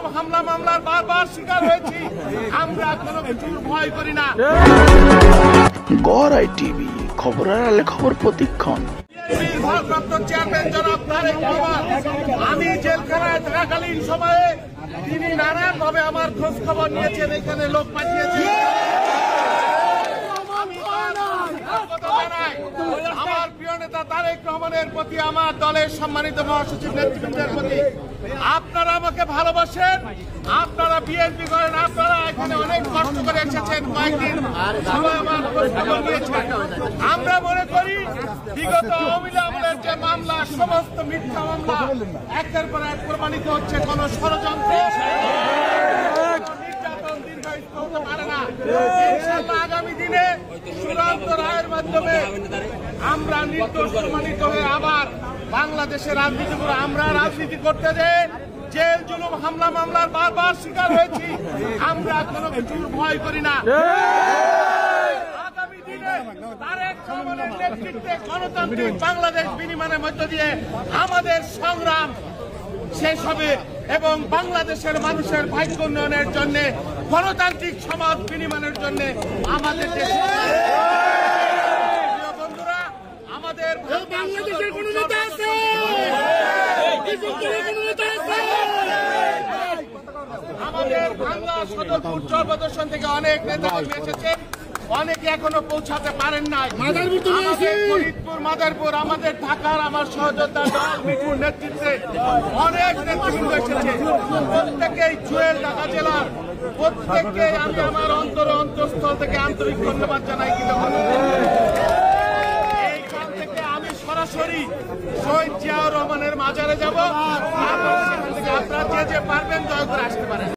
জুলুম হামলা মামলার বারবার শিকার হয়েছি। আমরা কোনো কিছুর ভয় করি না। গড় আইটিভি খবরের আলে খবর প্রতিক্ষণ। ভারপ্রাপ্ত চেয়ারম্যান জনাব তারেক রহমান, আমি জেলখানায় থাকাকালীন সময়ে তিনি নানানভাবে আমার খোঁজ খবর নিয়েছেন, এখানে লোক পাঠিয়েছেন। আমার প্রিয় নেতা তারেক রহমানের প্রতি, আমার দলের সম্মানিত মহাসচিব নেতৃবৃন্দের প্রতি, আপনারা আমাকে ভালোবাসেন, আপনারা বিএনপি করেন, আপনারা এখানে অনেক কষ্ট করে এসেছেন, কয়েকদিন সবাই আমার খবর নিয়েছেন। আমরা মনে করি বিগত আওয়ামী আমলের যে মামলা, সমস্ত মিথ্যা মামলা একের পর এক প্রমাণিত হচ্ছে, কোন ষড়যন্ত্র নির্যাতন দীর্ঘায়িত হতে পারে না। ইনশাআল্লাহ আগামী দিনে চূড়ান্ত রায়ের মাধ্যমে আমরা নির্দোষ প্রমাণিত হয়ে আবার বাংলাদেশের রাজনীতি করে আমরা রাজনীতি করতে যে জেল জুলুম হামলা মামলার বারবার শিকার হয়েছি, আমরা কোনো কিছুর ভয় করি না। আগামী দিনে তারেক রহমানের নেতৃত্বে গণতান্ত্রিক বাংলাদেশ বিনিময়ের মধ্য দিয়ে আমাদের সংগ্রাম শেষ হবে এবং বাংলাদেশের মানুষের ভাগ্য উন্নয়নের জন্য, গণতান্ত্রিক সমাজ বিনিময়ের জন্য আমাদের দেশে বন্ধুরা, আমাদের বাংলাদেশের কোন নেতা আছে, আমাদের বাংলা সদরপুর চরবদর্শন থেকে অনেক নেতা এসেছেন, অনেকে এখনো পৌঁছাতে পারেন নাই। ফরিদপুর, মাদারপুর, আমাদের ঢাকার আমার সহযোদ্ধা দল মিঠুর নেতৃত্বে অনেক নেতৃবৃন্দ এসেছে। প্রত্যেকেই জুয়েল ঢাকা জেলার প্রত্যেককে আমি আমার অন্তঃস্থল থেকে আন্তরিক ধন্যবাদ জানাই। এইখান থেকে আমি সরাসরি শহীদ জিয়াউর রহমানের মাজারে যাব। সেখান থেকে আপনারা যে পারবেন দয়া করে আসতে পারেন।